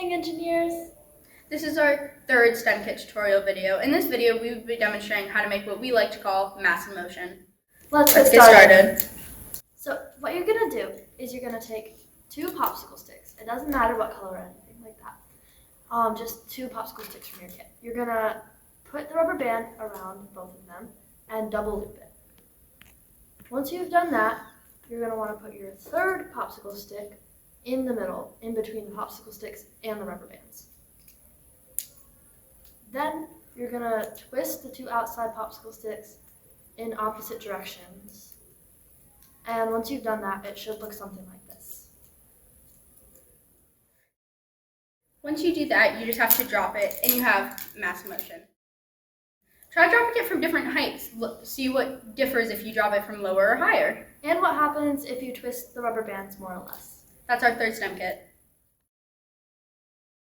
morning, engineers. This is our third STEM Kit tutorial video. In this video, we will be demonstrating how to make what we like to call mass in motion. Let's get started. So what you're going to do is you're going to take 2 popsicle sticks. It doesn't matter what color or anything like that. Just 2 popsicle sticks from your kit. You're going to put the rubber band around both of them and double loop it. Once you've done that, you're going to want to put your third popsicle stick in the middle, in between the popsicle sticks and the rubber bands. Then you're going to twist the 2 outside popsicle sticks in opposite directions. And once you've done that, it should look something like this. Once you do that, you just have to drop it and you have mass in motion. Try dropping it from different heights. See what differs if you drop it from lower or higher. And what happens if you twist the rubber bands more or less. That's our third STEM kit.